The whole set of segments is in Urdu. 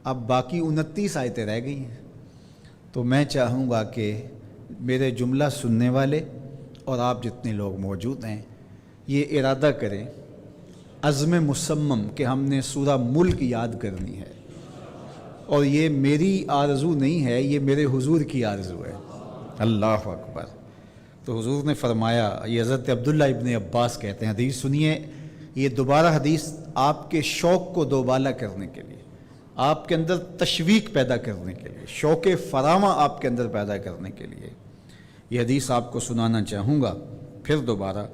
اب باقی 29 آیتیں رہ گئی ہیں، تو میں چاہوں گا کہ میرے جملہ سننے والے اور آپ جتنے لوگ موجود ہیں یہ ارادہ کریں عزم مصمم کہ ہم نے سورہ ملک یاد کرنی ہے، اور یہ میری آرزو نہیں ہے، یہ میرے حضور کی آرزو ہے۔ اللہ اکبر۔ تو حضور نے فرمایا، یہ حضرت عبداللہ ابن عباس کہتے ہیں، حدیث سنیے، یہ دوبارہ حدیث آپ کے شوق کو دوبالا کرنے کے لیے، آپ کے اندر تشویق پیدا کرنے کے لیے، شوق فراواں آپ کے اندر پیدا کرنے کے لیے یہ حدیث آپ کو سنانا چاہوں گا پھر دوبارہ،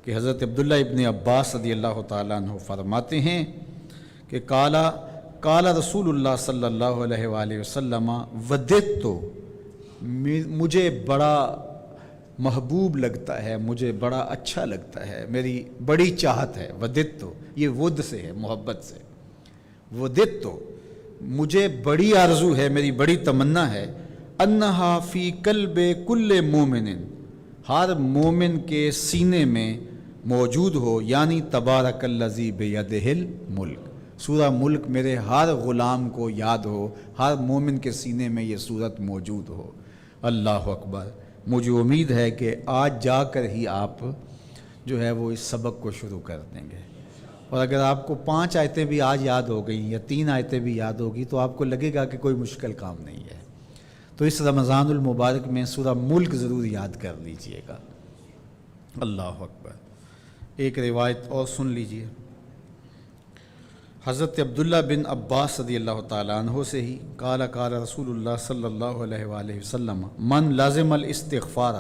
کہ حضرت عبداللہ ابن عباس رضی اللہ تعالیٰ عنہ فرماتے ہیں کہ قال رسول اللہ صلی اللہ علیہ وآلہ وسلم وددت، مجھے بڑا محبوب لگتا ہے، مجھے بڑا اچھا لگتا ہے، میری بڑی چاہت ہے۔ وددت یہ ود سے ہے، محبت سے۔ وددت مجھے بڑی آرزو ہے، میری بڑی تمنا ہے، انہا فی قلب کل مومن، ہر مومن کے سینے میں موجود ہو، یعنی تبارک الذی بیدہ الملک، سورہ ملک میرے ہر غلام کو یاد ہو، ہر مومن کے سینے میں یہ سورت موجود ہو۔ اللہ اکبر۔ مجھے امید ہے کہ آج جا کر ہی آپ جو ہے وہ اس سبق کو شروع کر دیں گے، اور اگر آپ کو 5 آیتیں بھی آج یاد ہو گئیں یا 3 آیتیں بھی یاد ہوگی تو آپ کو لگے گا کہ کوئی مشکل کام نہیں ہے۔ تو اس رمضان المبارک میں سورہ ملک ضرور یاد کر لیجئے گا۔ اللہ اکبر۔ ایک روایت اور سن لیجئے، حضرت عبداللہ بن عباس رضی اللہ تعالیٰ عنہ سے ہی، قال رسول اللہ صلی اللہ علیہ وآلہ وسلم من لازم الاستغفار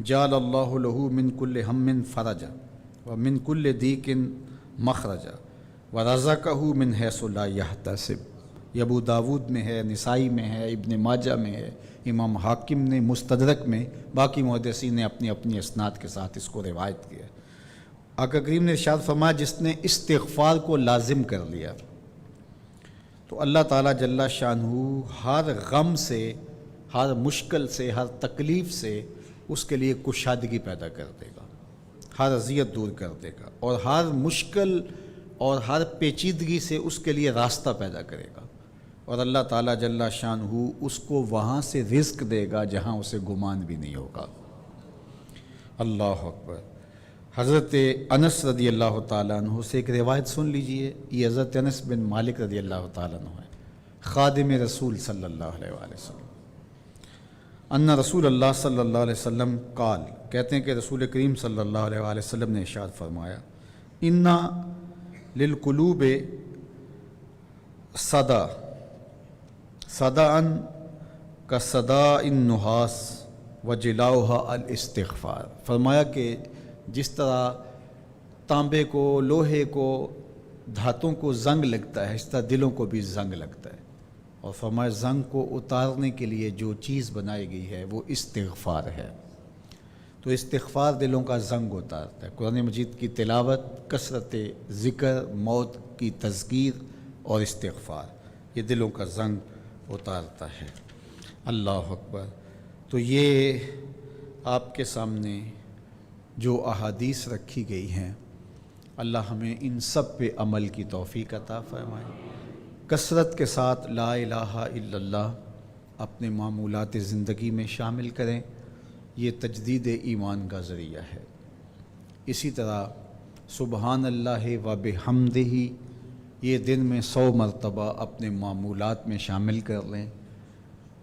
جعل اللہ له من کل ہم فرجا ومن کل ضیق مخرجا ورزقہ من حیث لا یحتسب۔ یہ ابو داود میں ہے، نسائی میں ہے، ابن ماجہ میں ہے، امام حاکم نے مستدرک میں، باقی محدثین نے اپنی اپنی اسناد کے ساتھ اس کو روایت کیا۔ آقا کریم نے ارشاد فرمایا، جس نے استغفار کو لازم کر لیا تو اللہ تعالیٰ جل شانہ ہر غم سے، ہر مشکل سے، ہر تکلیف سے اس کے لیے کشادگی پیدا کر دے گا، ہر اذیت دور کر دے گا، اور ہر مشکل اور ہر پیچیدگی سے اس کے لیے راستہ پیدا کرے گا، اور اللہ تعالیٰ جل شانہ اس کو وہاں سے رزق دے گا جہاں اسے گمان بھی نہیں ہوگا۔ اللہ اکبر۔ حضرت انس رضی اللہ تعالیٰ عنہ سے ایک روایت سن لیجئے، یہ حضرت انس بن مالک رضی اللہ تعالیٰ عنہ ہے، خادم رسول صلی اللہ علیہ وآلہ وسلم۔ ان رسول اللہ صلی اللہ علیہ وسلم قال، کہتے ہیں کہ رسول کریم صلی اللہ علیہ وآلہ وسلم نے ارشاد فرمایا، انا للقلوب صدا صداً کصداء النحاس وجلاؤها الاستغفار۔ فرمایا کہ جس طرح تانبے کو، لوہے کو، دھاتوں کو زنگ لگتا ہے، اس طرح دلوں کو بھی زنگ لگتا ہے، اور فرمایا زنگ کو اتارنے کے لیے جو چیز بنائی گئی ہے وہ استغفار ہے۔ تو استغفار دلوں کا زنگ اتارتا ہے۔ قرآن مجید کی تلاوت، کثرت ذکر، موت کی تذکیر اور استغفار، یہ دلوں کا زنگ اتارتا ہے۔ اللہ اکبر۔ تو یہ آپ کے سامنے جو احادیث رکھی گئی ہیں، اللہ ہمیں ان سب پہ عمل کی توفیق عطا فرمائے۔ کثرت کے ساتھ لا الہ الا اللہ اپنے معمولات زندگی میں شامل کریں، یہ تجدید ایمان کا ذریعہ ہے۔ اسی طرح سبحان اللہ و بحمدہ یہ دن میں 100 مرتبہ اپنے معمولات میں شامل کر لیں۔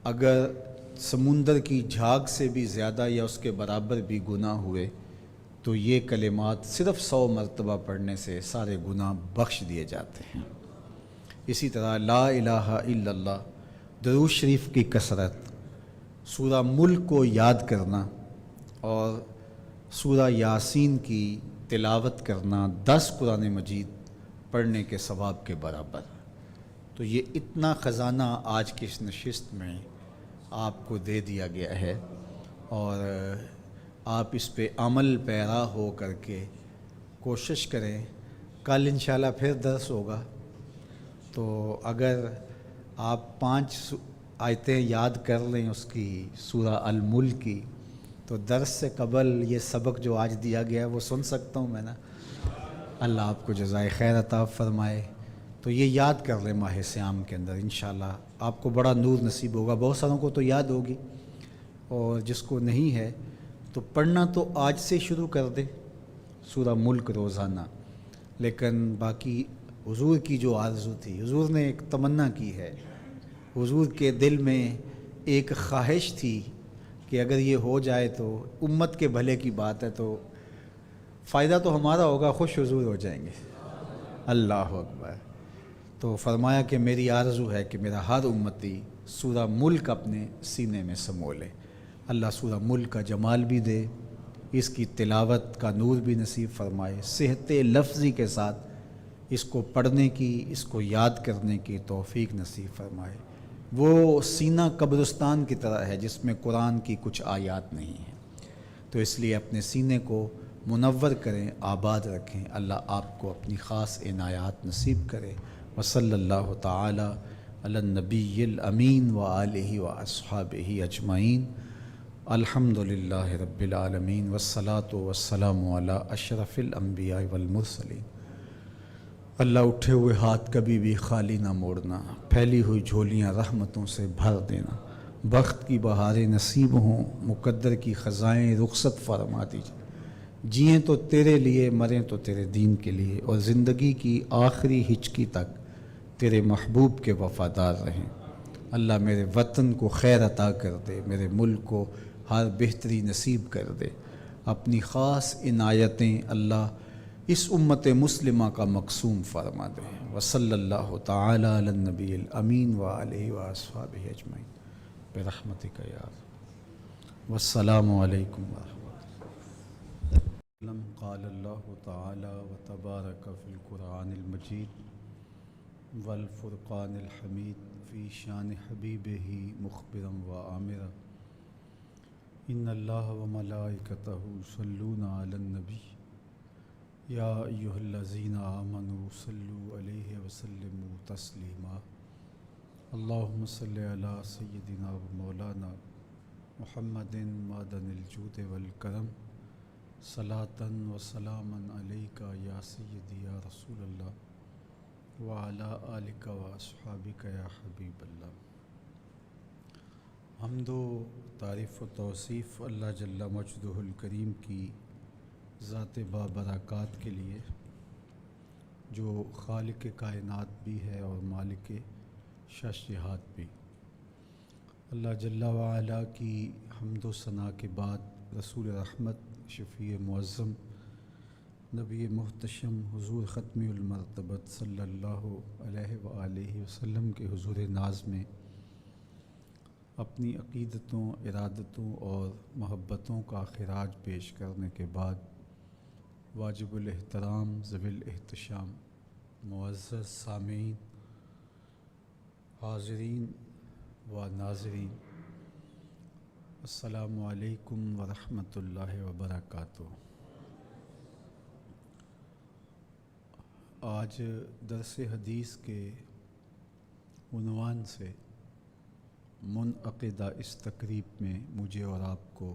اگر سمندر کی جھاگ سے بھی زیادہ یا اس کے برابر بھی گناہ ہوئے تو یہ کلمات صرف 100 مرتبہ پڑھنے سے سارے گناہ بخش دیے جاتے ہیں۔ اسی طرح لا الہ الا اللہ، درود شریف کی کثرت، سورہ ملک کو یاد کرنا اور سورہ یاسین کی تلاوت کرنا 10 قرآن مجید پڑھنے کے ثواب کے برابر۔ تو یہ اتنا خزانہ آج کی اس نشست میں آپ کو دے دیا گیا ہے، اور آپ اس پہ عمل پیرا ہو کر کے کوشش کریں۔ کل انشاءاللہ پھر درس ہوگا، تو اگر آپ 5 آیتیں یاد کر لیں اس کی، سورہ الملک کی، تو درس سے قبل یہ سبق جو آج دیا گیا ہے وہ سن سکتا ہوں میں نا۔ اللہ آپ کو جزائے خیر عطا فرمائے۔ تو یہ یاد کر لیں ماہ صیام کے اندر، انشاءاللہ آپ کو بڑا نور نصیب ہوگا۔ بہت ساروں کو تو یاد ہوگی، اور جس کو نہیں ہے تو پڑھنا تو آج سے شروع کر دے سورہ ملک روزانہ۔ لیکن باقی حضور کی جو آرزو تھی، حضور نے ایک تمنا کی ہے، حضور کے دل میں ایک خواہش تھی کہ اگر یہ ہو جائے تو امت کے بھلے کی بات ہے، تو فائدہ تو ہمارا ہوگا، خوش حضور ہو جائیں گے۔ اللہ اکبر۔ تو فرمایا کہ میری آرزو ہے کہ میرا ہر امتی سورہ ملک اپنے سینے میں سمو لے۔ اللہ سورہ ملک کا جمال بھی دے، اس کی تلاوت کا نور بھی نصیب فرمائے، صحت لفظی کے ساتھ اس کو پڑھنے کی، اس کو یاد کرنے کی توفیق نصیب فرمائے۔ وہ سینہ قبرستان کی طرح ہے جس میں قرآن کی کچھ آیات نہیں ہیں، تو اس لیے اپنے سینے کو منور کریں، آباد رکھیں۔ اللہ آپ کو اپنی خاص عنایات نصیب کرے۔ وصلی اللہ تعالی علی النبی الامین وآلہ واصحابہ اجمعین۔ الحمد للہ رب العالمین، والصلاة والسلام علی اشرف الانبیاء والمرسلین۔ اللہ اٹھے ہوئے ہاتھ کبھی بھی خالی نہ موڑنا، پھیلی ہوئی جھولیاں رحمتوں سے بھر دینا، بخت کی بہاریں نصیب ہوں، مقدر کی خزائیں رخصت فرما دیجیے۔ جئیں تو تیرے لیے، مریں تو تیرے دین کے لیے، اور زندگی کی آخری ہچکی تک تیرے محبوب کے وفادار رہیں۔ اللہ میرے وطن کو خیر عطا کر دے، میرے ملک کو ہر بہتری نصیب کر دے۔ اپنی خاص عنایتیں اللہ اس امت مسلمہ کا مقسوم فرما دے۔ وصلی اللہ تعالی علی النبی الامین وآلہ واصحابہ اجمعین برحمتک یا ارحم۔ والسلام علیکم ورحمۃ اللہ۔ قال اللہ تعالی وتبارک فی القرآن المجید والفرقان الحمید فی شان حبیبہ مخبرا وآمرا۔ ان اللہ وملائکتہ یصلون علی النبی یا ایہا الذین آمنوا صلوا علیہ وسلموا تسلیما۔ اللہم صلی علی سیدنا و مولانا محمد معدن الجود والکرم، صلاۃ و سلاما علیک یا سیدی یا رسول اللہ وعلی آلک و اصحابک یا حبیب اللہ۔ حمد و تعریف و توصیف اللہ جل مجدہ الکریم کی ذات بابرکات کے لیے، جو خالق کائنات بھی ہے اور مالک شش جہات بھی۔ اللہ جل وعلا کی حمد و ثنا کے بعد رسول رحمت، شفیع معظم، نبی محتشم، حضور ختم المرتبت صلی اللہ علیہ وآلہ وسلم کے حضور ناز میں اپنی عقیدتوں، ارادتوں اور محبتوں کا خراج پیش کرنے کے بعد واجب الاحترام ذوی الاحتشام معزز سامعین، حاضرین و ناظرین، السلام علیکم ورحمۃ اللہ وبرکاتہ۔ آج درس حدیث کے عنوان سے منعقدہ اس تقریب میں مجھے اور آپ کو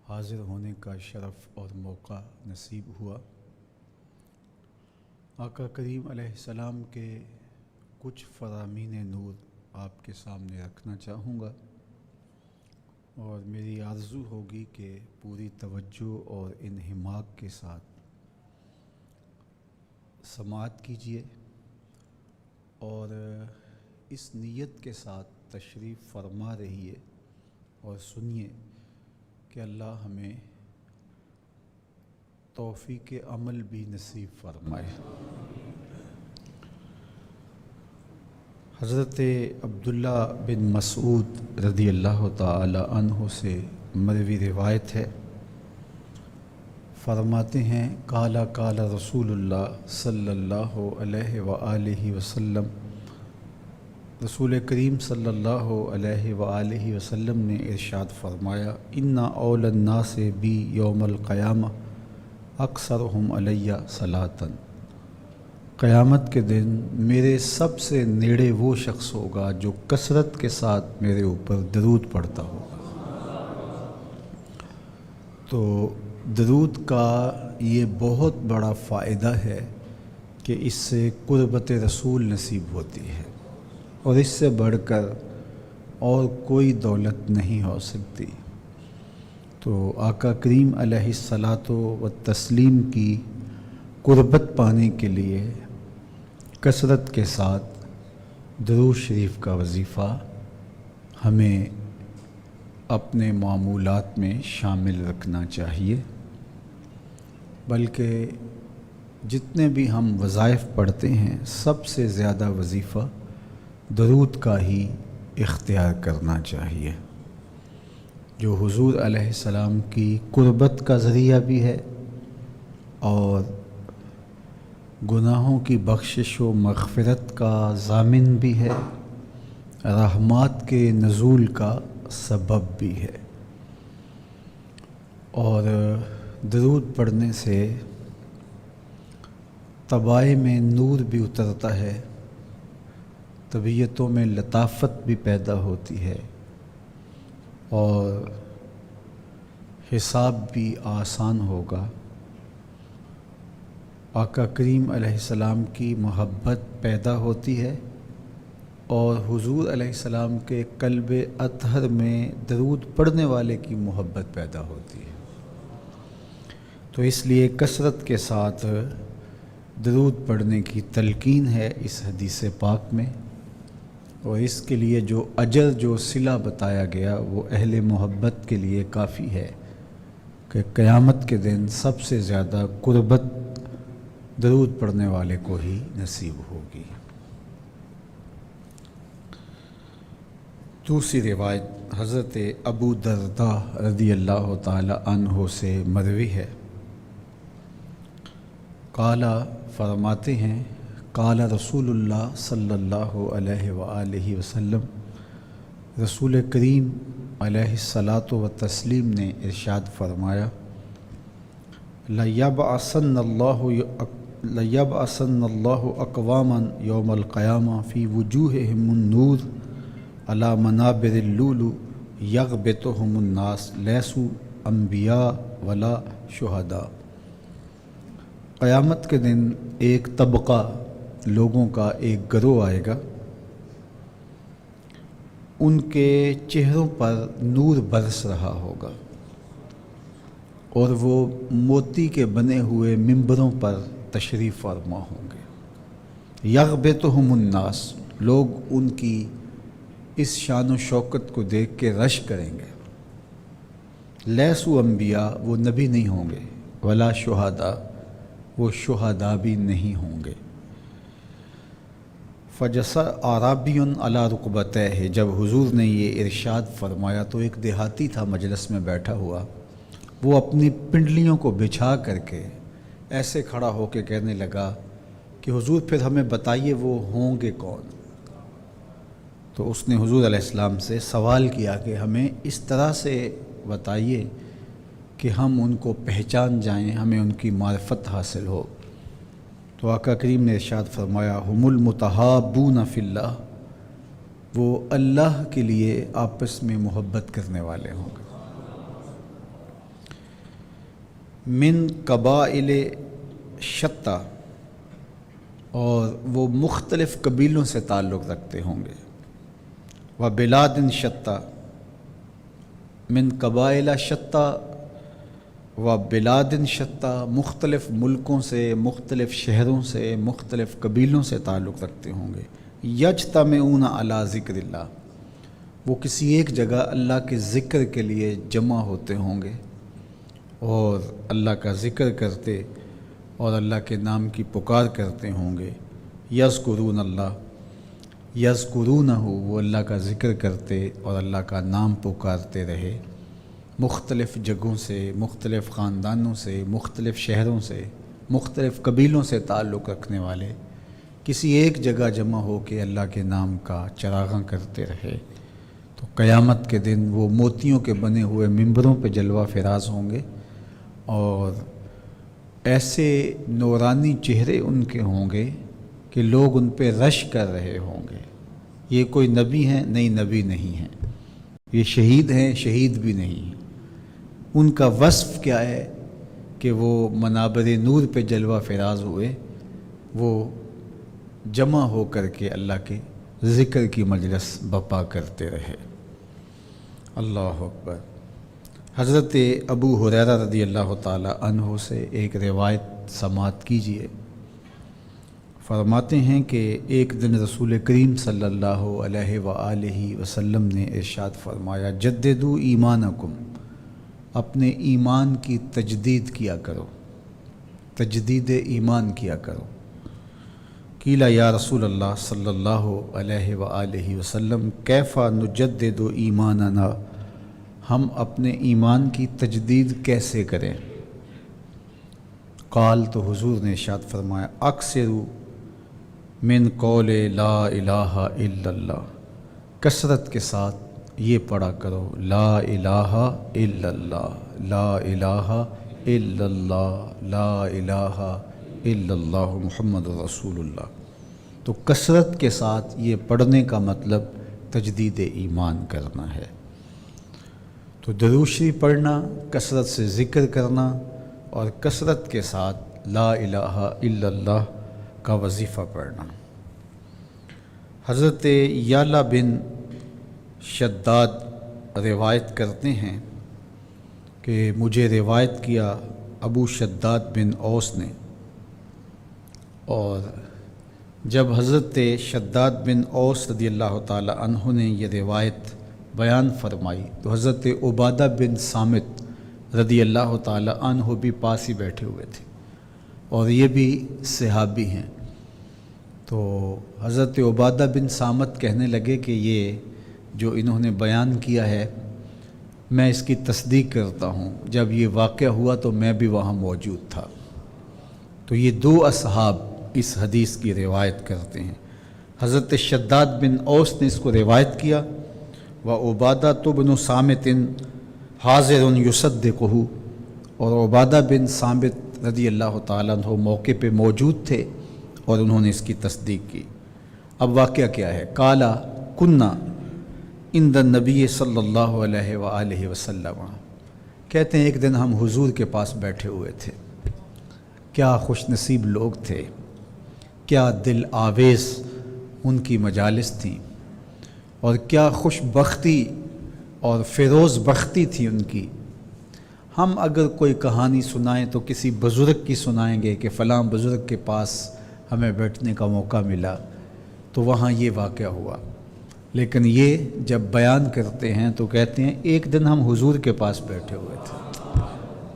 حاضر ہونے کا شرف اور موقع نصیب ہوا۔ آقا کریم علیہ السلام کے کچھ فرامین نور آپ کے سامنے رکھنا چاہوں گا، اور میری آرزو ہوگی کہ پوری توجہ اور انہماک کے ساتھ سماعت کیجیے، اور اس نیت کے ساتھ تشریف فرما رہیے اور سنیے کہ اللہ ہمیں توفیق عمل بھی نصیب فرمائے۔ حضرت عبداللہ بن مسعود رضی اللہ تعالی عنہ سے مروی روایت ہے، فرماتے ہیں قال قال رسول اللہ صلی اللہ علیہ وآلہ وسلم، رسول کریم صلی اللہ علیہ وآلہ وسلم نے ارشاد فرمایا، ان اول الناس بی یوم القیامہ اکثرہم علی صلاۃ، قیامت کے دن میرے سب سے نیڑے وہ شخص ہوگا جو کثرت کے ساتھ میرے اوپر درود پڑھتا ہوگا۔ تو درود کا یہ بہت بڑا فائدہ ہے کہ اس سے قربت رسول نصیب ہوتی ہے، اور اس سے بڑھ کر اور کوئی دولت نہیں ہو سکتی۔ تو آقا کریم علیہ الصلاۃ و تسلیم کی قربت پانے کے لیے کثرت کے ساتھ درود شریف کا وظیفہ ہمیں اپنے معمولات میں شامل رکھنا چاہیے، بلکہ جتنے بھی ہم وظائف پڑھتے ہیں سب سے زیادہ وظیفہ درود کا ہی اختیار کرنا چاہیے، جو حضور علیہ السلام کی قربت کا ذریعہ بھی ہے اور گناہوں کی بخشش و مغفرت کا ضامن بھی ہے، رحمات کے نزول کا سبب بھی ہے۔ اور درود پڑھنے سے طبائع میں نور بھی اترتا ہے، طبیعتوں میں لطافت بھی پیدا ہوتی ہے، اور حساب بھی آسان ہوگا۔ آقا کریم علیہ السلام کی محبت پیدا ہوتی ہے، اور حضور علیہ السلام کے قلب اطہر میں درود پڑھنے والے کی محبت پیدا ہوتی ہے۔ تو اس لیے کثرت کے ساتھ درود پڑھنے کی تلقین ہے اس حدیث پاک میں، اور اس کے لیے جو اجر جو صلہ بتایا گیا وہ اہل محبت کے لیے کافی ہے کہ قیامت کے دن سب سے زیادہ قربت درود پڑھنے والے کو ہی نصیب ہوگی۔ دوسری روایت حضرت ابو درداء رضی اللہ تعالی عنہ سے مروی ہے، قال فرماتے ہیں قال رسول اللہ صلی اللہ علیہ وآلہ وسلم، رسول کریم علیہ الصلاۃ و تسلیم نے ارشاد فرمایا، لَيَبْعَثَنَّ اللَّهُ أَقْوَامًا يَوْمَ الْقِيَامَةِ فِي وُجُوهِهِمُ النُّورُ عَلَى مَنَابِرِ اللُّؤْلُؤِ يَغْبِطُهُمُ النَّاسُ لَيْسُوا أَنْبِيَاءَ وَلَا شُهَدَاءَ۔ قیامت کے دن ایک طبقہ لوگوں کا ایک گروہ آئے گا، ان کے چہروں پر نور برس رہا ہوگا، اور وہ موتی کے بنے ہوئے ممبروں پر تشریف فرما ہوں گے۔ یغبطہم الناس، لوگ ان کی اس شان و شوکت کو دیکھ کے رش کریں گے۔ لیسوا انبیاء، وہ نبی نہیں ہوں گے، ولا شہداء، وہ شہداء بھی نہیں ہوں گے۔ فجس اعرابی علی رکبتیہ، جب حضور نے یہ ارشاد فرمایا تو ایک دیہاتی تھا مجلس میں بیٹھا ہوا، وہ اپنی پنڈلیوں کو بچھا کر کے ایسے کھڑا ہو کے کہنے لگا کہ حضور پھر ہمیں بتائیے وہ ہوں گے کون؟ تو اس نے حضور علیہ السلام سے سوال کیا کہ ہمیں اس طرح سے بتائیے کہ ہم ان کو پہچان جائیں، ہمیں ان کی معرفت حاصل ہو۔ تو آقا کریم نے ارشاد فرمایا، ہم المتحابون فی اللہ، وہ اللہ کے لیے آپس میں محبت کرنے والے ہوں گے۔ من قبائل شتیٰ، اور وہ مختلف قبیلوں سے تعلق رکھتے ہوں گے۔ و بلاد شتیٰ، من قبائل شتیٰ و بلاد شتیٰ، مختلف ملکوں سے، مختلف شہروں سے، مختلف قبیلوں سے تعلق رکھتے ہوں گے۔ یجتمعون علی ذکر اللہ، وہ کسی ایک جگہ اللہ کے ذکر کے لیے جمع ہوتے ہوں گے، اور اللہ کا ذکر کرتے اور اللہ کے نام کی پکار کرتے ہوں گے۔ یذکرون اللہ، یذکرونہ، وہ اللہ کا ذکر کرتے اور اللہ کا نام پکارتے رہے، مختلف جگہوں سے، مختلف خاندانوں سے، مختلف شہروں سے، مختلف قبیلوں سے تعلق رکھنے والے کسی ایک جگہ جمع ہو کے اللہ کے نام کا چراغاں کرتے رہے، تو قیامت کے دن وہ موتیوں کے بنے ہوئے ممبروں پہ جلوہ فراز ہوں گے، اور ایسے نورانی چہرے ان کے ہوں گے کہ لوگ ان پہ رش کر رہے ہوں گے۔ یہ کوئی نبی ہیں؟ نہیں، نبی نہیں ہیں۔ یہ شہید ہیں؟ شہید بھی نہیں ہیں۔ ان کا وصف کیا ہے کہ وہ منابر نور پہ جلوہ فراز ہوئے، وہ جمع ہو کر کے اللہ کے ذکر کی مجلس بپا کرتے رہے۔ اللہ اکبر۔ حضرت ابو ہریرہ رضی اللہ تعالی عنہ سے ایک روایت سماعت کیجیے۔ فرماتے ہیں کہ ایک دن رسول کریم صلی اللہ علیہ وآلہ وسلم نے ارشاد فرمایا، جددوا ایمانکم، اپنے ایمان کی تجدید کیا کرو، تجدید ایمان کیا کرو۔ قیل یا رسول اللہ صلی اللہ علیہ وآلہ وسلم کیف نجدد ایماننا، ہم اپنے ایمان کی تجدید کیسے کریں؟ قال، تو حضور نے ارشاد فرمایا، اکثروا من قول لا الہ الا اللہ، کثرت کے ساتھ یہ پڑھا کرو، لا الہ الا اللہ، لا الہ الا اللہ، لا الہ الا اللہ محمد رسول اللہ۔ تو کثرت کے ساتھ یہ پڑھنے کا مطلب تجدید ایمان کرنا ہے۔ تو درود شریف پڑھنا، کثرت سے ذکر کرنا اور کثرت کے ساتھ لا الہ الا اللہ کا وظیفہ پڑھنا۔ حضرت یعلا بن شداد روایت کرتے ہیں کہ مجھے روایت کیا ابو شداد بن اوس نے، اور جب حضرت شداد بن اوس رضی اللہ تعالی عنہ نے یہ روایت بیان فرمائی تو حضرت عبادہ بن صامت رضی اللہ تعالی عنہ بھی پاس ہی بیٹھے ہوئے تھے، اور یہ بھی صحابی ہیں۔ تو حضرت عبادہ بن صامت کہنے لگے کہ یہ جو انہوں نے بیان کیا ہے میں اس کی تصدیق کرتا ہوں، جب یہ واقعہ ہوا تو میں بھی وہاں موجود تھا۔ تو یہ دو اصحاب اس حدیث کی روایت کرتے ہیں۔ حضرت شداد بن اوس نے اس کو روایت کیا، وعبادہ بن صامت حاضر یصدقہ، اور عبادہ بن صامت رضی اللہ تعالیٰ عنہ موقع پہ موجود تھے اور انہوں نے اس کی تصدیق کی۔ اب واقعہ کیا ہے؟ قالا کنا عند النبی صلی اللہ علیہ وآلہ وسلم، کہتے ہیں ایک دن ہم حضور کے پاس بیٹھے ہوئے تھے۔ کیا خوش نصیب لوگ تھے، کیا دل آویز ان کی مجالس تھیں، اور کیا خوش بختی اور فیروز بختی تھی ان کی۔ ہم اگر کوئی کہانی سنائیں تو کسی بزرگ کی سنائیں گے کہ فلاں بزرگ کے پاس ہمیں بیٹھنے کا موقع ملا تو وہاں یہ واقعہ ہوا، لیکن یہ جب بیان کرتے ہیں تو کہتے ہیں ایک دن ہم حضور کے پاس بیٹھے ہوئے تھے۔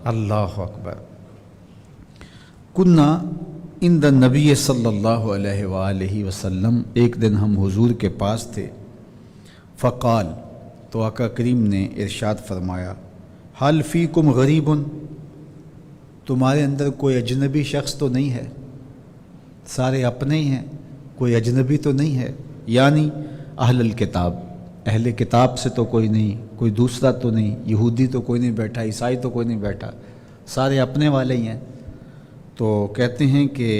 اللہ اکبر۔ کنا عند النبی صلی اللہ علیہ وآلہ وسلم، ایک دن ہم حضور کے پاس تھے۔ فقال، تو آقا کریم نے ارشاد فرمایا، حل فیکم غریب، تمہارے اندر کوئی اجنبی شخص تو نہیں ہے؟ سارے اپنے ہی ہیں، کوئی اجنبی تو نہیں ہے، یعنی اہل الکتاب، اہل کتاب سے تو کوئی نہیں، کوئی دوسرا تو نہیں، یہودی تو کوئی نہیں بیٹھا، عیسائی تو کوئی نہیں بیٹھا، سارے اپنے والے ہی ہیں۔ تو کہتے ہیں کہ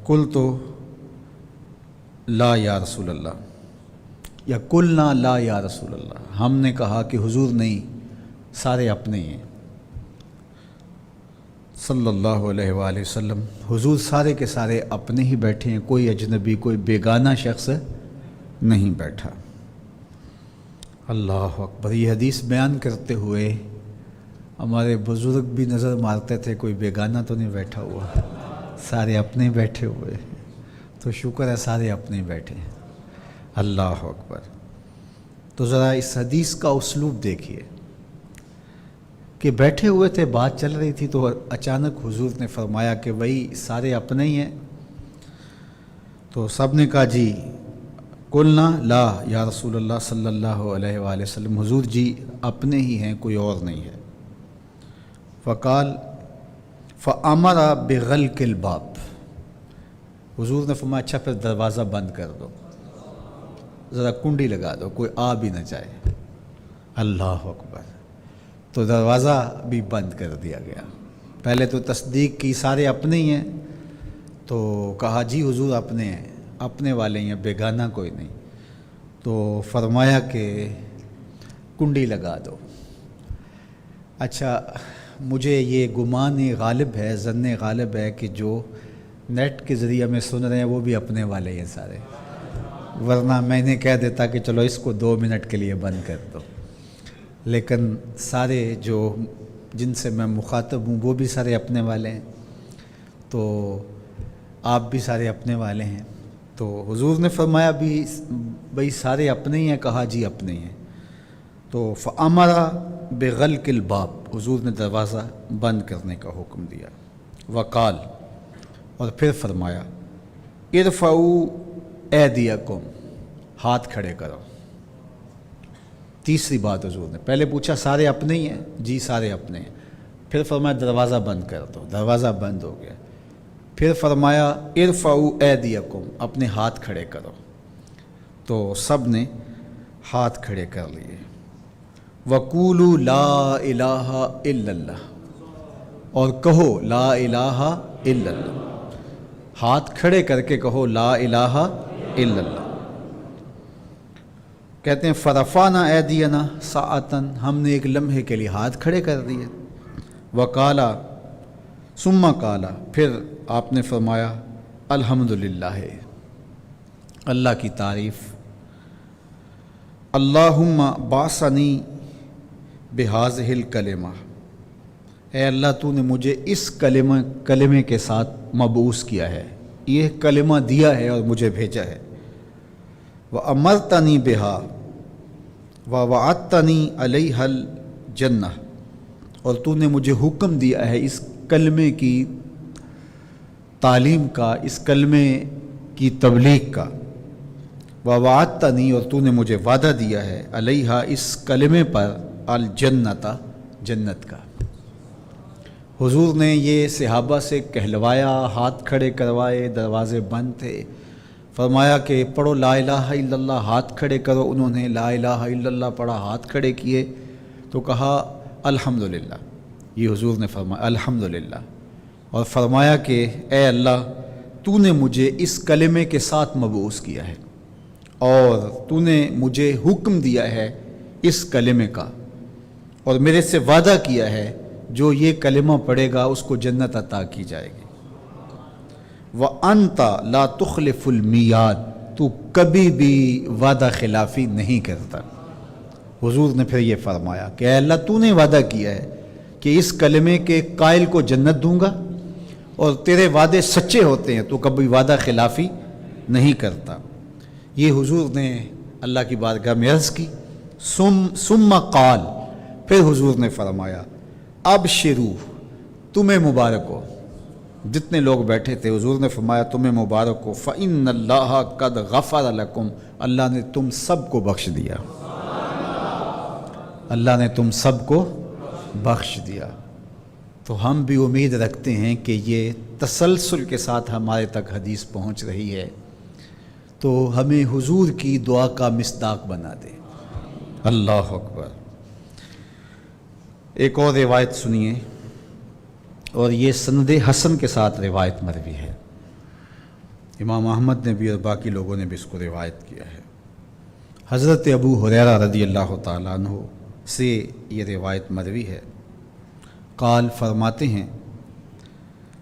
قلت لا یا رسول اللہ، یا قلنا لا یا رسول اللہ، ہم نے کہا کہ حضور نہیں، سارے اپنے ہی ہیں صلی اللہ علیہ وآلہ وسلم۔ حضور سارے کے سارے اپنے ہی بیٹھے ہیں، کوئی اجنبی، کوئی بیگانہ شخص نہیں بیٹھا۔ اللہ اکبر۔ یہ حدیث بیان کرتے ہوئے ہمارے بزرگ بھی نظر مارتے تھے کوئی بیگانہ تو نہیں بیٹھا ہوا، سارے اپنے بیٹھے ہوئے، تو شکر ہے سارے اپنے بیٹھے ہیں۔ اللہ اکبر۔ تو ذرا اس حدیث کا اسلوب دیکھیے کہ بیٹھے ہوئے تھے، بات چل رہی تھی تو اچانک حضور نے فرمایا کہ وہی سارے اپنے ہی ہیں۔ تو سب نے کہا جی، قلنا لا یا رسول اللہ صلی اللہ علیہ وآلہ وسلم، حضور جی اپنے ہی ہیں، کوئی اور نہیں ہے۔ فقال فامر بغلق الباب، حضور نے فرمایا اچھا پھر دروازہ بند کر دو، ذرا کنڈی لگا دو، کوئی آ بھی نہ جائے۔ اللہ اکبر۔ تو دروازہ بھی بند کر دیا گیا۔ پہلے تو تصدیق کی سارے اپنے ہی ہیں، تو کہا جی حضور اپنے ہیں، اپنے والے ہیں، بیگانہ کوئی نہیں۔ تو فرمایا کہ کنڈی لگا دو۔ اچھا، مجھے یہ گمان غالب ہے، ظن غالب ہے کہ جو نیٹ کے ذریعے ہمیں سن رہے ہیں وہ بھی اپنے والے ہیں سارے، ورنہ میں نے کہہ دیتا کہ چلو اس کو 2 منٹ کے لیے بند کر دو، لیکن سارے جو جن سے میں مخاطب ہوں وہ بھی سارے اپنے والے ہیں، تو آپ بھی سارے اپنے والے ہیں۔ تو حضور نے فرمایا بھی بھئی سارے اپنے ہی ہیں، کہا جی اپنے ہیں۔ تو فَأَمَرَ بِغَلْقِ الْبَابِ، حضور نے دروازہ بند کرنے کا حکم دیا۔ وقال، اور پھر فرمایا ارفعوا ایدیکم، ہاتھ کھڑے کرو۔ تیسری بات حضور نے، پہلے پوچھا سارے اپنے ہی ہیں، جی سارے اپنے ہیں، پھر فرمایا دروازہ بند کر دو، دروازہ بند ہو گیا، پھر فرمایا ارفعوا ایدیکم، اپنے ہاتھ کھڑے کرو، تو سب نے ہاتھ کھڑے کر لیے۔ وقولوا لا الہ الا اللہ، اور کہو لا الہ الا اللہ، ہاتھ کھڑے کر کے کہو لا الہ الا اللہ۔ کہتے ہیں فرفعنا ایدینا ساعتن، ہم نے ایک لمحے کے لیے ہاتھ کھڑے کر دیے۔ وقالا، ثم قالا، پھر آپ نے فرمایا الحمدللہ، اللہ کی تعریف، اللہم بعثنی بہذہ الکلمہ، اے اللہ تو نے مجھے اس کلمے کے ساتھ مبعوث کیا ہے، یہ کلمہ دیا ہے اور مجھے بھیجا ہے۔ وَأَمَرْتَنِي بِهَا وَوَعَدْتَنِي عَلَيْهَا الْجَنَّةِ، اور تو نے مجھے حکم دیا ہے اس کلمے کی تعلیم کا، اس کلمے کی تبلیغ کا۔ وَوَعَدْتَنِي، اور تو نے مجھے وعدہ دیا ہے، عَلَيْهَا، اس کلمے پر، الْجَنَّةَ، جنت کا۔ حضور نے یہ صحابہ سے کہلوایا، ہاتھ کھڑے کروائے، دروازے بند تھے، فرمایا کہ پڑھو لا الہ الا اللہ، ہاتھ کھڑے کرو، انہوں نے لا الہ الا اللہ پڑھا، ہاتھ کھڑے کیے، تو کہا الحمدللہ، یہ حضور نے فرمایا الحمدللہ، اور فرمایا کہ اے اللہ تو نے مجھے اس کلمے کے ساتھ مبعوث کیا ہے، اور تو نے مجھے حکم دیا ہے اس کلمے کا، اور میرے سے وعدہ کیا ہے جو یہ کلمہ پڑھے گا اس کو جنت عطا کی جائے گی۔ وَأَنْتَ لَا تُخْلِفُ الْمِيعَادَ، تو کبھی بھی وعدہ خلافی نہیں کرتا۔ حضور نے پھر یہ فرمایا کہ اے اللہ تو نے وعدہ کیا ہے کہ اس کلمے کے قائل کو جنت دوں گا، اور تیرے وعدے سچے ہوتے ہیں، تو کبھی وعدہ خلافی نہیں کرتا۔ یہ حضور نے اللہ کی بارگاہ میں عرض کی۔ ثم قال، پھر حضور نے فرمایا ابشروا، تمہیں مبارک ہو، جتنے لوگ بیٹھے تھے حضور نے فرمایا تمہیں مبارک ہو، فإن اللہ قد غفر لکم، اللہ نے تم سب کو بخش دیا، اللہ نے تم سب کو بخش دیا۔ تو ہم بھی امید رکھتے ہیں کہ یہ تسلسل کے ساتھ ہمارے تک حدیث پہنچ رہی ہے، تو ہمیں حضور کی دعا کا مصداق بنا دے۔ اللہ اکبر۔ ایک اور روایت سنیے، اور یہ سند حسن کے ساتھ روایت مروی ہے، امام احمد نے بھی اور باقی لوگوں نے بھی اس کو روایت کیا ہے۔ حضرت ابو ہریرہ رضی اللہ تعالیٰ عنہ سے یہ روایت مروی ہے، قال، فرماتے ہیں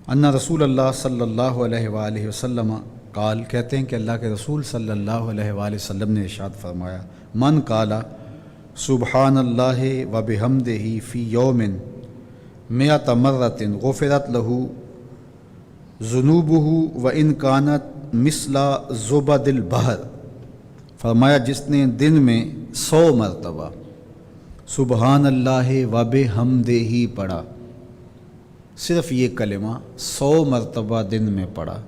ان رسول اللہ صلی اللہ علیہ وآلہ وسلم قال، کہتے ہیں کہ اللہ کے رسول صلی اللہ علیہ وآلہ وسلم نے ارشاد فرمایا، من قال سبحان اللہ و بحمدہ فی یوم مئۃ مرۃ غفرت لہ ذنوبہ وان کانت مثل زبد البحر، فرمایا جس نے دن میں 100 مرتبہ سبحان اللہ و بحمدہ پڑھا، صرف یہ کلمہ 100 مرتبہ دن میں پڑھا،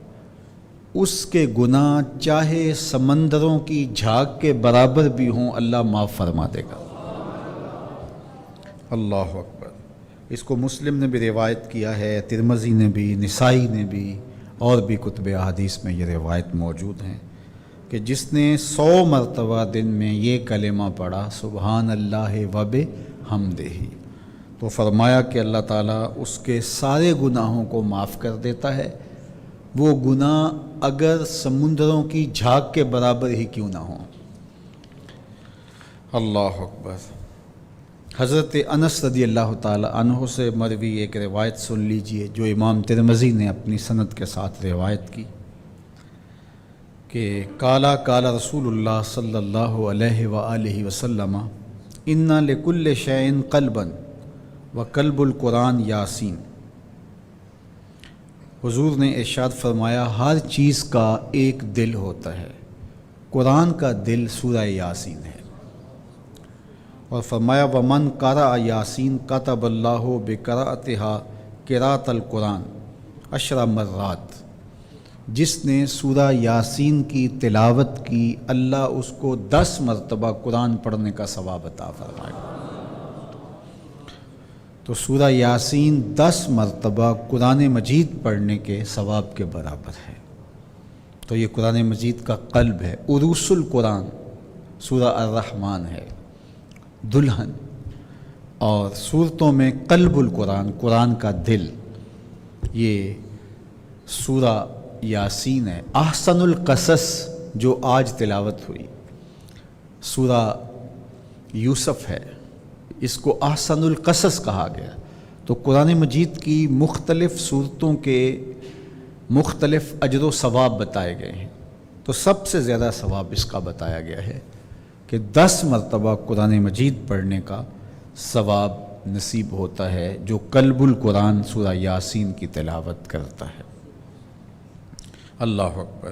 اس کے گناہ چاہے سمندروں کی جھاگ کے برابر بھی ہوں، اللہ معاف فرما دے گا۔ اللہ اکبر۔ اس کو مسلم نے بھی روایت کیا ہے، ترمذی نے بھی، نسائی نے بھی، اور بھی کتب احادیث میں یہ روایت موجود ہیں کہ جس نے 100 مرتبہ دن میں یہ کلمہ پڑھا، سبحان اللہ و بحمدہ، تو فرمایا کہ اللہ تعالیٰ اس کے سارے گناہوں کو معاف کر دیتا ہے، وہ گناہ اگر سمندروں کی جھاگ کے برابر ہی کیوں نہ ہوں۔ اللہ اکبر۔ حضرت انس رضی اللہ تعالی عنہ سے مروی ایک روایت سن لیجئے جو امام ترمذی نے اپنی سند کے ساتھ روایت کی کہ قالا رسول اللہ صلی اللہ علیہ وآلہ وسلم انا لکل شیء قلبا وقلب القرآن یاسین۔ حضور نے ارشاد فرمایا ہر چیز کا ایک دل ہوتا ہے، قرآن کا دل سورہ یاسین ہے، اور فرمایا ومن قرأ یاسین کتب اللہ بقراءتها قراءۃ القرآن 10 مرات۔ جس نے سورہ یاسین کی تلاوت کی اللہ اس کو 10 مرتبہ قرآن پڑھنے کا ثواب عطا فرمائے گا۔ تو سورہ یاسین 10 مرتبہ قرآن مجید پڑھنے کے ثواب کے برابر ہے۔ تو یہ قرآن مجید کا قلب ہے۔ عروس القرآن سورہ الرحمن ہے، دلہن، اور صورتوں میں قلب القرآن، قرآن کا دل، یہ سورہ یاسین ہے۔ احسن القصص جو آج تلاوت ہوئی سورہ یوسف ہے، اس کو احسن القصص کہا گیا۔ تو قرآن مجید کی مختلف صورتوں کے مختلف اجر و ثواب بتائے گئے ہیں، تو سب سے زیادہ ثواب اس کا بتایا گیا ہے کہ 10 مرتبہ قرآن مجید پڑھنے کا ثواب نصیب ہوتا ہے جو قلب القرآن سورہ یاسین کی تلاوت کرتا ہے۔ اللہ اکبر۔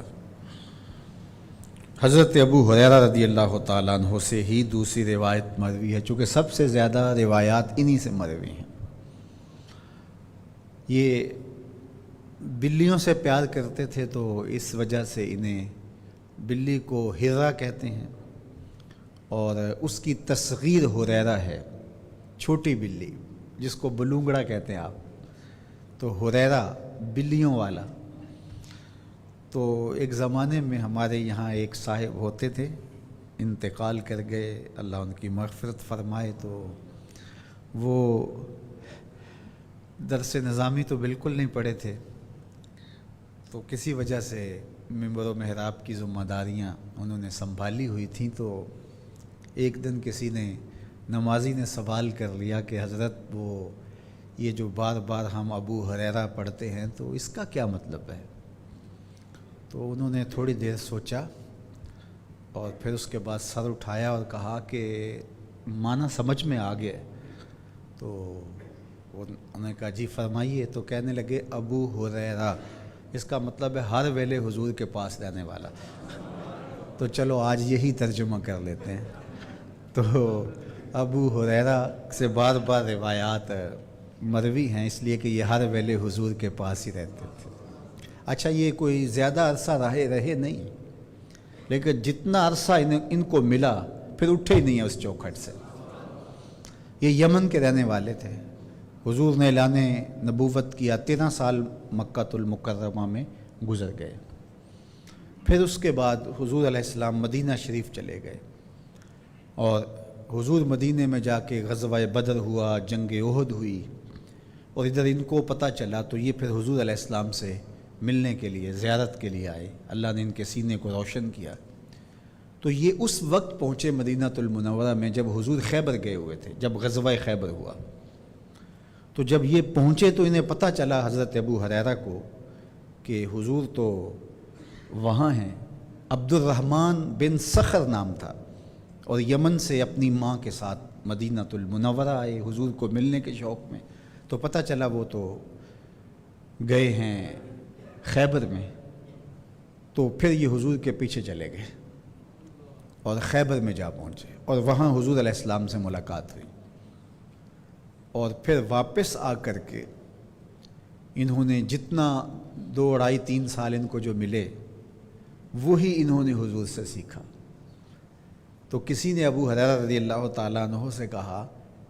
حضرت ابو ہریرہ رضی اللہ تعالیٰ عنہ سے ہی دوسری روایت مروی ہے، چونکہ سب سے زیادہ روایات انہی سے مروی ہیں۔ یہ بلیوں سے پیار کرتے تھے تو اس وجہ سے انہیں بلی کو ہرہ کہتے ہیں، اور اس کی تصغیر ہریرہ ہے، چھوٹی بلی جس کو بلونگڑا کہتے ہیں آپ، تو ہریرہ بلیوں والا۔ تو ایک زمانے میں ہمارے یہاں ایک صاحب ہوتے تھے، انتقال کر گئے، اللہ ان کی مغفرت فرمائے۔ تو وہ درس نظامی تو بالکل نہیں پڑھے تھے، تو کسی وجہ سے منبر و محراب کی ذمہ داریاں انہوں نے سنبھالی ہوئی تھیں۔ تو ایک دن کسی نے، نمازی نے سوال کر لیا کہ حضرت وہ یہ جو بار بار ہم ابو ہریرہ پڑھتے ہیں تو اس کا کیا مطلب ہے؟ تو انہوں نے تھوڑی دیر سوچا اور پھر اس کے بعد سر اٹھایا اور کہا کہ معنی سمجھ میں آ گیا۔ تو انہوں نے کہا جی فرمائیے۔ تو کہنے لگے ابو ہریرہ، اس کا مطلب ہے ہر ویلے حضور کے پاس رہنے والا۔ تو چلو آج یہی ترجمہ کر لیتے ہیں۔ تو ابو ہریرہ سے بار بار روایات مروی ہیں اس لیے کہ یہ ہر ویلے حضور کے پاس ہی رہتے تھے۔ اچھا، یہ کوئی زیادہ عرصہ رہے نہیں، لیکن جتنا عرصہ ان کو ملا پھر اٹھے ہی نہیں ہیں اس چوکھٹ سے۔ یہ یمن کے رہنے والے تھے۔ حضور نے اعلان نبوت کیا، 13 سال مکہ المکرمہ میں گزر گئے۔ پھر اس کے بعد حضور علیہ السلام مدینہ شریف چلے گئے، اور حضور مدینہ میں جا کے غزوہ بدر ہوا، جنگ احد ہوئی، اور ادھر ان کو پتہ چلا تو یہ پھر حضور علیہ السلام سے ملنے کے لیے، زیارت کے لیے آئے۔ اللہ نے ان کے سینے کو روشن کیا۔ تو یہ اس وقت پہنچے مدینہ المنورہ میں جب حضور خیبر گئے ہوئے تھے، جب غزوہ خیبر ہوا۔ تو جب یہ پہنچے تو انہیں پتہ چلا حضرت ابو ہریرہ کو کہ حضور تو وہاں ہیں۔ عبد الرحمن بن صخر نام تھا، اور یمن سے اپنی ماں کے ساتھ مدینہ المنورہ آئے حضور کو ملنے کے شوق میں۔ تو پتہ چلا وہ تو گئے ہیں خیبر میں۔ تو پھر یہ حضور کے پیچھے چلے گئے اور خیبر میں جا پہنچے، اور وہاں حضور علیہ السلام سے ملاقات ہوئی، اور پھر واپس آ کر کے انہوں نے جتنا 2 2.5 3 سال ان کو جو ملے وہی انہوں نے حضور سے سیکھا۔ تو کسی نے ابو ہریرہ رضی اللہ تعالیٰ عنہ سے کہا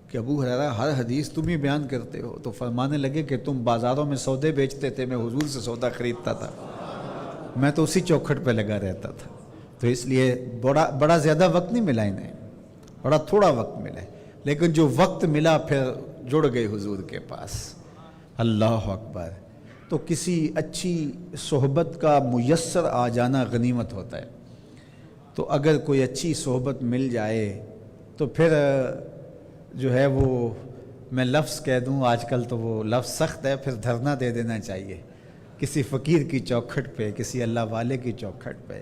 کہ ابو ہریرہ ہر حدیث تم ہی بیان کرتے ہو، تو فرمانے لگے کہ تم بازاروں میں سودے بیچتے تھے، میں حضور سے سودا خریدتا تھا، میں تو اسی چوکھٹ پہ لگا رہتا تھا۔ تو اس لیے بڑا زیادہ وقت نہیں ملا انہیں، بڑا تھوڑا وقت ملا، لیکن جو وقت ملا پھر جڑ گئے حضور کے پاس۔ اللہ اکبر۔ تو کسی اچھی صحبت کا میسر آ جانا غنیمت ہوتا ہے۔ تو اگر کوئی اچھی صحبت مل جائے تو پھر جو ہے وہ میں لفظ کہہ دوں، آج کل تو وہ لفظ سخت ہے، پھر دھرنا دے دینا چاہیے کسی فقیر کی چوکھٹ پہ، کسی اللہ والے کی چوکھٹ پہ،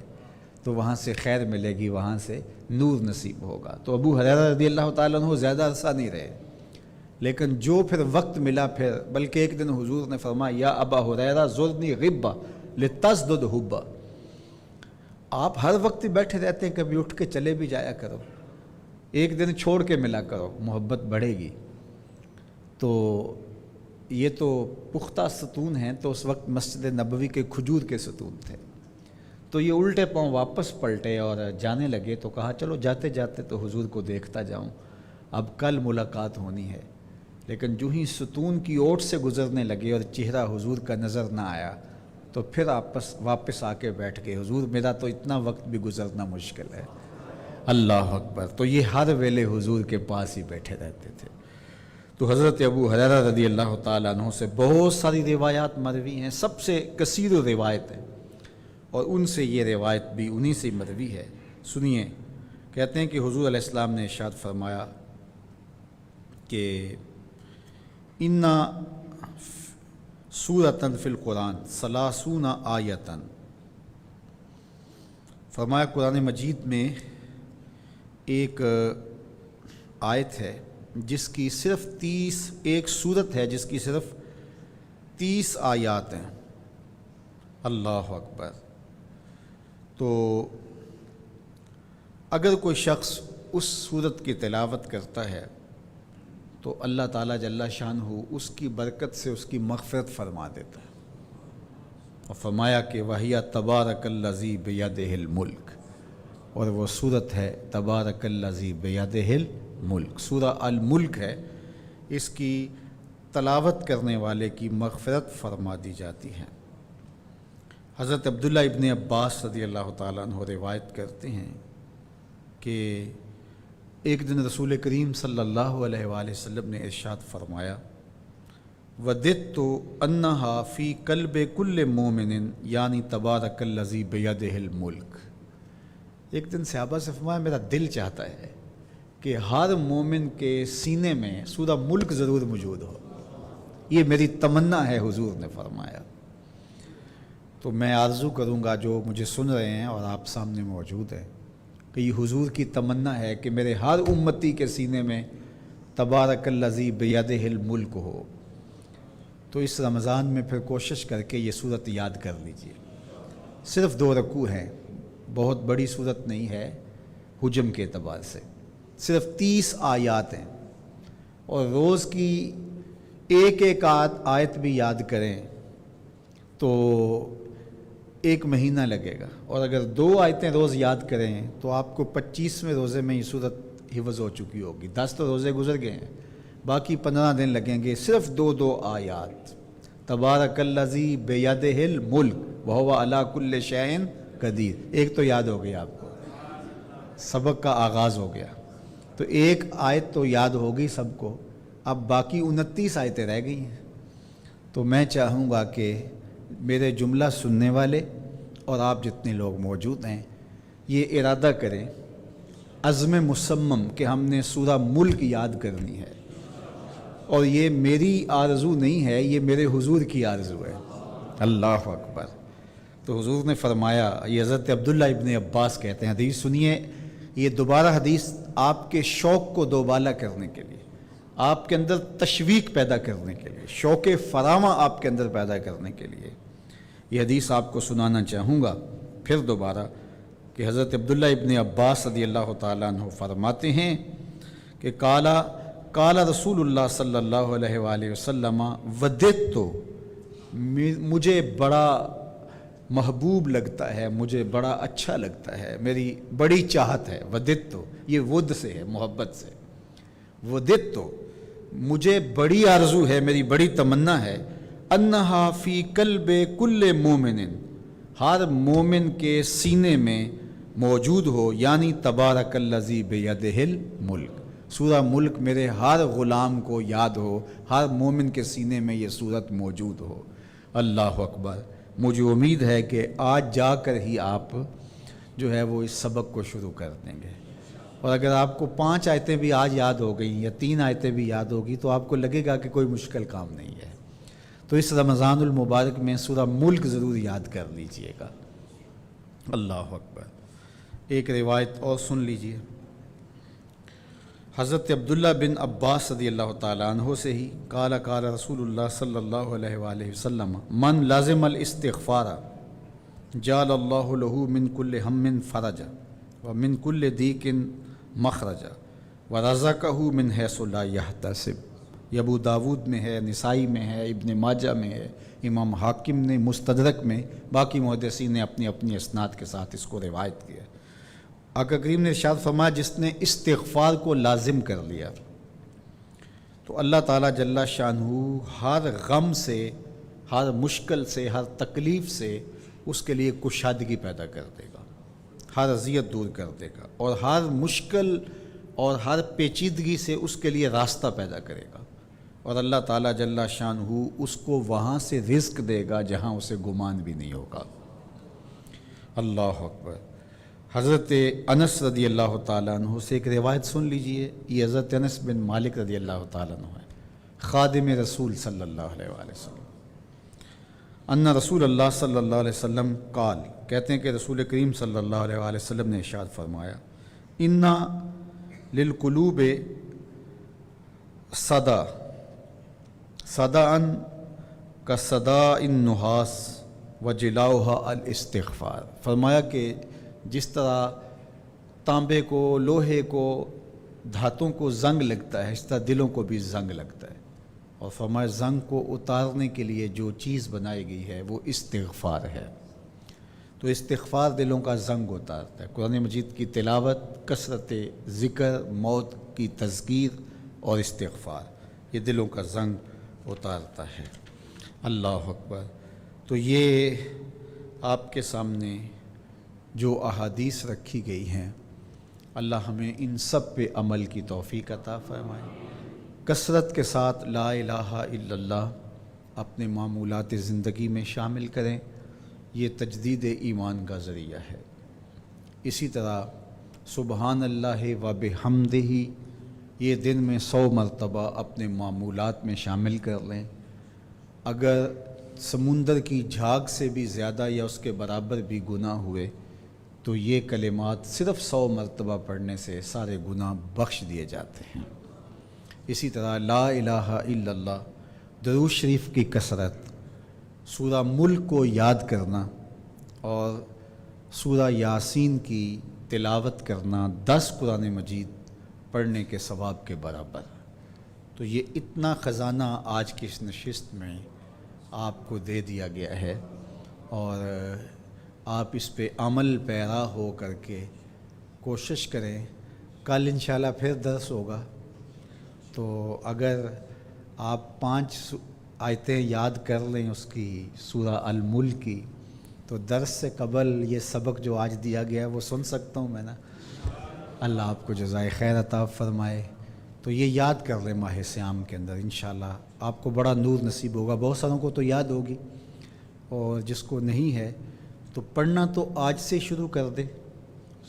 تو وہاں سے خیر ملے گی، وہاں سے نور نصیب ہوگا۔ تو ابو ہریرہ رضی اللہ تعالیٰ عنہ زیادہ عرصہ نہیں رہے، لیکن جو پھر وقت ملا پھر، بلکہ ایک دن حضور نے فرمایا یا ابا ہریرہ زرنی غبہ لتزدد حبہ، آپ ہر وقت بیٹھے رہتے ہیں، کبھی اٹھ کے چلے بھی جایا کرو، ایک دن چھوڑ کے ملا کرو، محبت بڑھے گی۔ تو یہ تو پختہ ستون ہیں، تو اس وقت مسجد نبوی کے کھجور کے ستون تھے، تو یہ الٹے پاؤں واپس پلٹے اور جانے لگے، تو کہا چلو جاتے جاتے تو حضور کو دیکھتا جاؤں، اب کل ملاقات ہونی ہے۔ لیکن جو ہی ستون کی اوٹ سے گزرنے لگے اور چہرہ حضور کا نظر نہ آیا، تو پھر واپس آ کے بیٹھ گئے، حضور میرا تو اتنا وقت بھی گزرنا مشکل ہے۔ اللہ اکبر۔ تو یہ ہر ویلے حضور کے پاس ہی بیٹھے رہتے تھے۔ تو حضرت ابو ہریرہ رضی اللہ تعالیٰ عنہ سے بہت ساری روایات مروی ہیں، سب سے کثیر روایت ہے، اور ان سے یہ روایت بھی انہی سے مروی ہے۔ سنیے، کہتے ہیں کہ حضور علیہ السلام نے ارشاد فرمایا کہ اِنَّ سورۃ فی القرآن 30 آیۃ، فرمایا قرآن مجید میں ایک آیت ہے جس کی صرف 30، ایک سورت ہے جس کی صرف 30 آیات ہیں۔ اللہ اکبر۔ تو اگر کوئی شخص اس سورت کی تلاوت کرتا ہے تو اللہ تعالیٰ جل شانہ اس کی برکت سے اس کی مغفرت فرما دیتا ہے، اور فرمایا کہ وَهِيَ تَبَارَكَ الَّذِي بِيَدِهِ الْمُلْكُ، اور وہ سورت ہے تبارک الذی بیدہ الملک، سورہ الملک ہے، اس کی تلاوت کرنے والے کی مغفرت فرما دی جاتی ہے۔ حضرت عبداللہ ابن عباس رضی اللہ تعالیٰ عنہ روایت کرتے ہیں کہ ایک دن رسول کریم صلی اللہ علیہ وآلہ وسلم نے ارشاد فرمایا وَدِدْتُ أَنَّهَا فِي قَلْبِ كُلِّ مُؤْمِنٍ یعنی تبارک الذی بیدہ الملک۔ ایک دن صحابہ سے فرمایا میرا دل چاہتا ہے کہ ہر مومن کے سینے میں سورہ ملک ضرور موجود ہو، یہ میری تمنا ہے، حضور نے فرمایا۔ تو میں آرزو کروں گا جو مجھے سن رہے ہیں اور آپ سامنے موجود ہیں کہ یہ حضور کی تمنا ہے کہ میرے ہر امتی کے سینے میں تبارک الذی بیدہ الملک ہو۔ تو اس رمضان میں پھر کوشش کر کے یہ سورت یاد کر لیجئے، صرف 2 رکوع ہیں، بہت بڑی صورت نہیں ہے حجم کے اعتبار سے، صرف 30 آیات ہیں، اور روز کی ایک آیت بھی یاد کریں تو 1 مہینہ لگے گا، اور اگر 2 آیتیں روز یاد کریں تو آپ کو 25ویں روزے میں یہ صورت حفظ ہو چکی ہوگی۔ 10 تو روزے گزر گئے ہیں، باقی 15 دن لگیں گے، صرف 2 آیات، تبارک الذی بیدہ الملک وہو علی کل شیء قدیر، ایک تو یاد ہو گیا، آپ کو سبق کا آغاز ہو گیا، تو 1 آیت تو یاد ہوگی سب کو، اب باقی 29 آیتیں رہ گئی ہیں۔ تو میں چاہوں گا کہ میرے جملہ سننے والے اور آپ جتنے لوگ موجود ہیں یہ ارادہ کریں، عزم مصمم کہ ہم نے سورہ ملک یاد کرنی ہے، اور یہ میری آرزو نہیں ہے، یہ میرے حضور کی آرزو ہے۔ اللہ اکبر۔ تو حضور نے فرمایا، یہ حضرت عبداللہ ابن عباس کہتے ہیں، حدیث سنیے، یہ دوبارہ حدیث آپ کے شوق کو دوبالا کرنے کے لیے، آپ کے اندر تشویق پیدا کرنے کے لیے، شوق فراواں آپ کے اندر پیدا کرنے کے لیے یہ حدیث آپ کو سنانا چاہوں گا پھر دوبارہ، کہ حضرت عبداللہ ابن عباس رضی اللہ تعالیٰ عنہ فرماتے ہیں کہ قال رسول اللہ صلی اللہ علیہ وآلہ وسلم وددت، مجھے بڑا محبوب لگتا ہے، مجھے بڑا اچھا لگتا ہے، میری بڑی چاہت ہے، وددت یہ ود سے ہے، محبت سے، وددت مجھے بڑی آرزو ہے، میری بڑی تمنا ہے، انہا فی قلب کل مومن، ہر مومن کے سینے میں موجود ہو، یعنی تبارک الذی بیدہ الملک، سورہ ملک میرے ہر غلام کو یاد ہو، ہر مومن کے سینے میں یہ سورت موجود ہو۔ اللہ اکبر۔ مجھے امید ہے کہ آج جا کر ہی آپ جو ہے وہ اس سبق کو شروع کر دیں گے۔ اور اگر آپ کو 5 آیتیں بھی آج یاد ہو گئیں یا 3 آیتیں بھی یاد ہوگی تو آپ کو لگے گا کہ کوئی مشکل کام نہیں ہے. تو اس رمضان المبارک میں سورہ ملک ضرور یاد کر لیجئے گا. اللہ اکبر. ایک روایت اور سن لیجئے. حضرت عبداللہ بن عباس رضی اللہ تعالیٰ عنہ سے ہی قال قال رسول اللہ صلی اللہ علیہ وآلہ وسلم من لازم الاستغفار جعل اللہ له من کل ہم فرجا ومن کل ضیق مخرجا ورزقہ من حیث لا یحتسب. یہ ابو داود میں ہے، نسائی میں ہے، ابن ماجہ میں ہے، امام حاکم نے مستدرک میں، باقی محدثین نے اپنی اپنی اسناد کے ساتھ اس کو روایت کیا. آقا کریم نے ارشاد فرمایا جس نے استغفار کو لازم کر لیا تو اللہ تعالیٰ جل شانہ ہر غم سے، ہر مشکل سے، ہر تکلیف سے اس کے لیے کشادگی پیدا کر دے گا، ہر اذیت دور کر دے گا، اور ہر مشکل اور ہر پیچیدگی سے اس کے لیے راستہ پیدا کرے گا. اور اللہ تعالیٰ جل شانہ اس کو وہاں سے رزق دے گا جہاں اسے گمان بھی نہیں ہوگا. اللہ اکبر. حضرت انس رضی اللہ تعالیٰ عنہ سے ایک روایت سن لیجئے. یہ حضرت انس بن مالک رضی اللہ تعالیٰ عنہ ہے، خادم رسول صلی اللہ علیہ وآلہ وسلم. ان رسول اللہ صلی اللہ علیہ وسلم قال، کہتے ہیں کہ رسول کریم صلی اللہ علیہ وآلہ وسلم نے ارشاد فرمایا انا للقلوب صدا صداً کصداء النحاس وجلاؤها الاستغفار. فرمایا کہ جس طرح تانبے کو، لوہے کو، دھاتوں کو زنگ لگتا ہے، اس طرح دلوں کو بھی زنگ لگتا ہے. اور فرمایا زنگ کو اتارنے کے لیے جو چیز بنائی گئی ہے وہ استغفار ہے. تو استغفار دلوں کا زنگ اتارتا ہے. قرآن مجید کی تلاوت، کثرت ذکر، موت کی تذکیر اور استغفار یہ دلوں کا زنگ اتارتا ہے. اللہ اکبر. تو یہ آپ کے سامنے جو احادیث رکھی گئی ہیں، اللہ ہمیں ان سب پہ عمل کی توفیق عطا فرمائے. کثرت کے ساتھ لا الہ الا اللہ اپنے معمولات زندگی میں شامل کریں. یہ تجدید ایمان کا ذریعہ ہے. اسی طرح سبحان اللہ و بحمدہ یہ دن میں 100 مرتبہ اپنے معمولات میں شامل کر لیں. اگر سمندر کی جھاگ سے بھی زیادہ یا اس کے برابر بھی گناہ ہوئے تو یہ کلمات صرف 100 مرتبہ پڑھنے سے سارے گناہ بخش دیے جاتے ہیں. اسی طرح لا الہ الا اللہ، درود شریف کی کثرت، سورہ ملک کو یاد کرنا اور سورہ یاسین کی تلاوت کرنا 10 قرآن مجید پڑھنے کے ثواب کے برابر. تو یہ اتنا خزانہ آج کی اس نشست میں آپ کو دے دیا گیا ہے، اور آپ اس پہ عمل پیرا ہو کر کے کوشش کریں. کل انشاءاللہ پھر درس ہوگا، تو اگر آپ 5 آیتیں یاد کر لیں اس کی، سورہ الملک کی، تو درس سے قبل یہ سبق جو آج دیا گیا ہے وہ سن سکتا ہوں میں نا. اللہ آپ کو جزائے خیر عطا فرمائے. تو یہ یاد کر لیں ماہ صیام کے اندر، انشاءاللہ آپ کو بڑا نور نصیب ہوگا. بہت ساروں کو تو یاد ہوگی، اور جس کو نہیں ہے تو پڑھنا تو آج سے شروع کر دے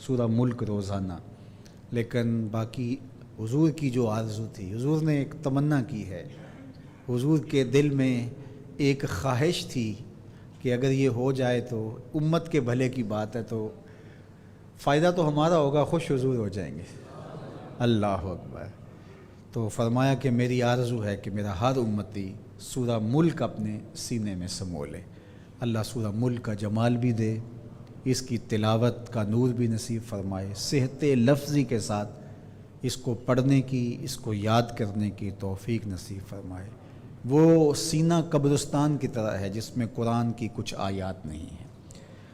سورہ ملک روزانہ. لیکن باقی حضور کی جو آرزو تھی، حضور نے ایک تمنا کی ہے، حضور کے دل میں ایک خواہش تھی کہ اگر یہ ہو جائے تو امت کے بھلے کی بات ہے، تو فائدہ تو ہمارا ہوگا، خوش حضور ہو جائیں گے. اللہ اکبر. تو فرمایا کہ میری آرزو ہے کہ میرا ہر امتی سورہ ملک اپنے سینے میں سمو لے. اللہ سورہ ملک کا جمال بھی دے، اس کی تلاوت کا نور بھی نصیب فرمائے، صحت لفظی کے ساتھ اس کو پڑھنے کی، اس کو یاد کرنے کی توفیق نصیب فرمائے. وہ سینہ قبرستان کی طرح ہے جس میں قرآن کی کچھ آیات نہیں ہیں،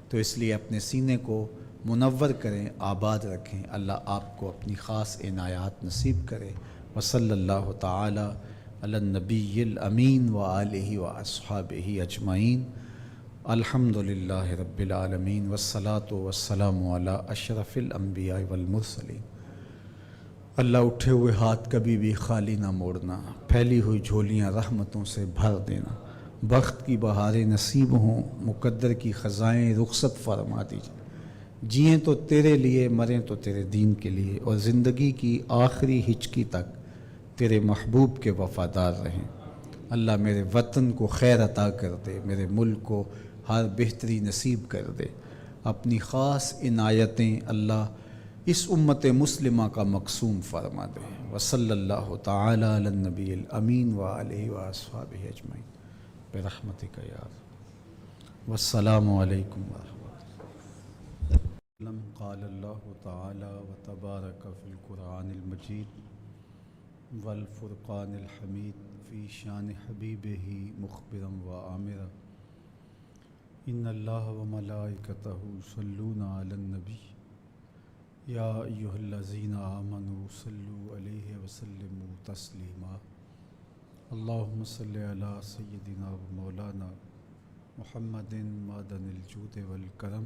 تو اس لیے اپنے سینے کو منور کریں، آباد رکھیں. اللہ آپ کو اپنی خاص عنایات نصیب کرے. وصلی اللہ تعالی علی النبی الامین وآلہ واصحابہ اجمعین. الحمد للہ رب العالمین والصلاة والسلام علی اشرف الانبیاء والمرسلین. اللہ اٹھے ہوئے ہاتھ کبھی بھی خالی نہ موڑنا، پھیلی ہوئی جھولیاں رحمتوں سے بھر دینا. بخت کی بہاریں نصیب ہوں، مقدر کی خزائیں رخصت فرما دیجیے. جئیں تو تیرے لیے، مریں تو تیرے دین کے لیے، اور زندگی کی آخری ہچکی تک تیرے محبوب کے وفادار رہیں۔ اللہ میرے وطن کو خیر عطا کر دے، میرے ملک کو ہر بہتری نصیب کر دے۔ اپنی خاص عنایتیں اللہ اس امت مسلمہ کا مقسوم فرما دے۔ وصلی اللہ تعالی علی النبی الامین وآلہ واصحابہ اجمعین برحمتک یا رب۔ والسلام علیکم ورحمۃ اللہ۔ قال اللہ تعالی وتبارک فی القرآن المجید والفرقان الحمید فی شان حبیبہ مخبرا وآمرا ان اللہ وملائکتہ یصلون علی النبی یا ایہا الذین آمنوا صلوا علیہ وسلموا تسلیما اللہم صلی علی سیدنا و مولانا محمد معدن الجود والکرم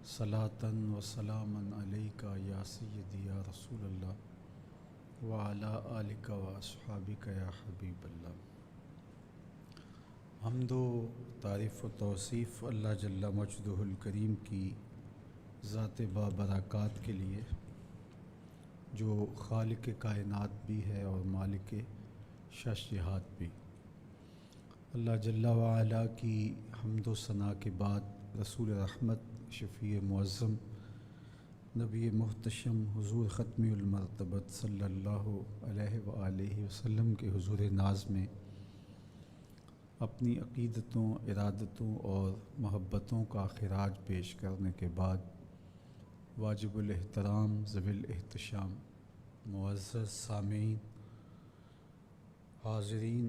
صلاۃ و سلاما علیک یا سیدی یا رسول اللہ وعلی آلک و اصحابک یا حبیب اللہ۔ حمد و تعریف و توصیف اللہ جل مجدہ الکریم کی ذات بابرکات کے لیے، جو خالق کائنات بھی ہے اور مالک شش جہات بھی۔ اللہ جل وعلا کی حمد و ثنا کے بعد رسول رحمت، شفیع معظم، نبی محتشم، حضور ختم المرتبت صلی اللہ علیہ وآلہ وسلم کے حضور ناز میں اپنی عقیدتوں، ارادتوں اور محبتوں کا خراج پیش کرنے کے بعد واجب الاحترام ذوی الاحتشام معزز سامعین، حاضرین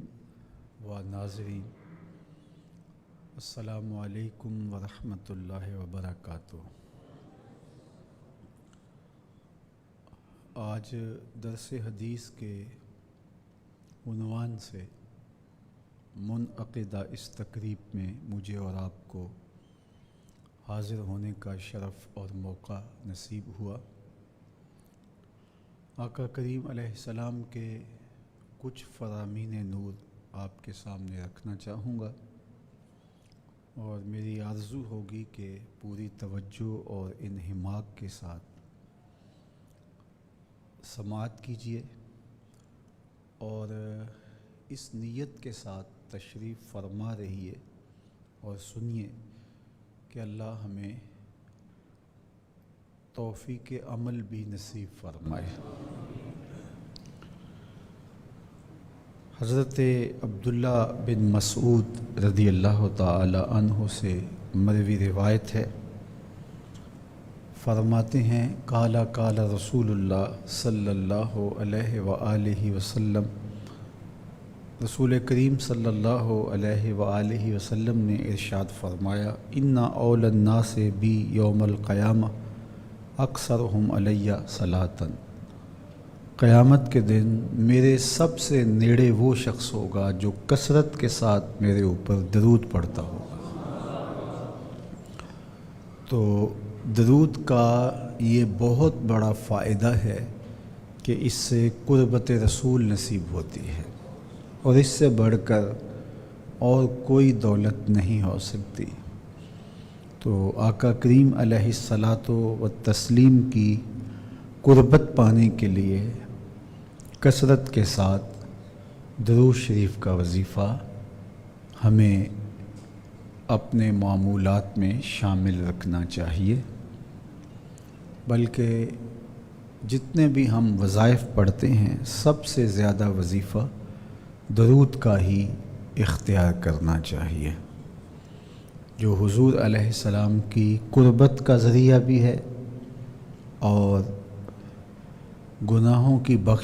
و ناظرین، السلام علیکم ورحمۃ اللہ وبرکاتہ۔ آج درس حدیث کے عنوان سے منعقدہ اس تقریب میں مجھے اور آپ کو حاضر ہونے کا شرف اور موقع نصیب ہوا۔ آقا کریم علیہ السلام کے کچھ فرامین نور آپ کے سامنے رکھنا چاہوں گا، اور میری آرزو ہوگی کہ پوری توجہ اور انہماک کے ساتھ سماعت کیجیے، اور اس نیت کے ساتھ تشریف فرما رہیے اور سنیے کہ اللہ ہمیں توفیق عمل بھی نصیب فرمائے۔ حضرت عبداللہ بن مسعود رضی اللہ تعالی عنہ سے مروی روایت ہے، فرماتے ہیں قال قال رسول اللہ صلی اللہ علیہ وآلہ وسلم، رسول کریم صلی اللہ علیہ وآلہ وسلم نے ارشاد فرمایا، ان اول الناس بی یوم القیامہ اکثرہم علیہ صلاۃ، قیامت کے دن میرے سب سے نیڑے وہ شخص ہوگا جو کثرت کے ساتھ میرے اوپر درود پڑھتا ہوگا۔ تو درود کا یہ بہت بڑا فائدہ ہے کہ اس سے قربت رسول نصیب ہوتی ہے، اور اس سے بڑھ کر اور کوئی دولت نہیں ہو سکتی۔ تو آقا کریم علیہ الصلاۃ والتسلیم کی قربت پانے کے لیے کثرت کے ساتھ درود شریف کا وظیفہ ہمیں اپنے معمولات میں شامل رکھنا چاہیے، بلکہ جتنے بھی ہم وظائف پڑھتے ہیں سب سے زیادہ وظیفہ درود کا ہی اختیار کرنا چاہیے، جو حضور علیہ السلام کی قربت کا ذریعہ بھی ہے اور گناہوں کی بخش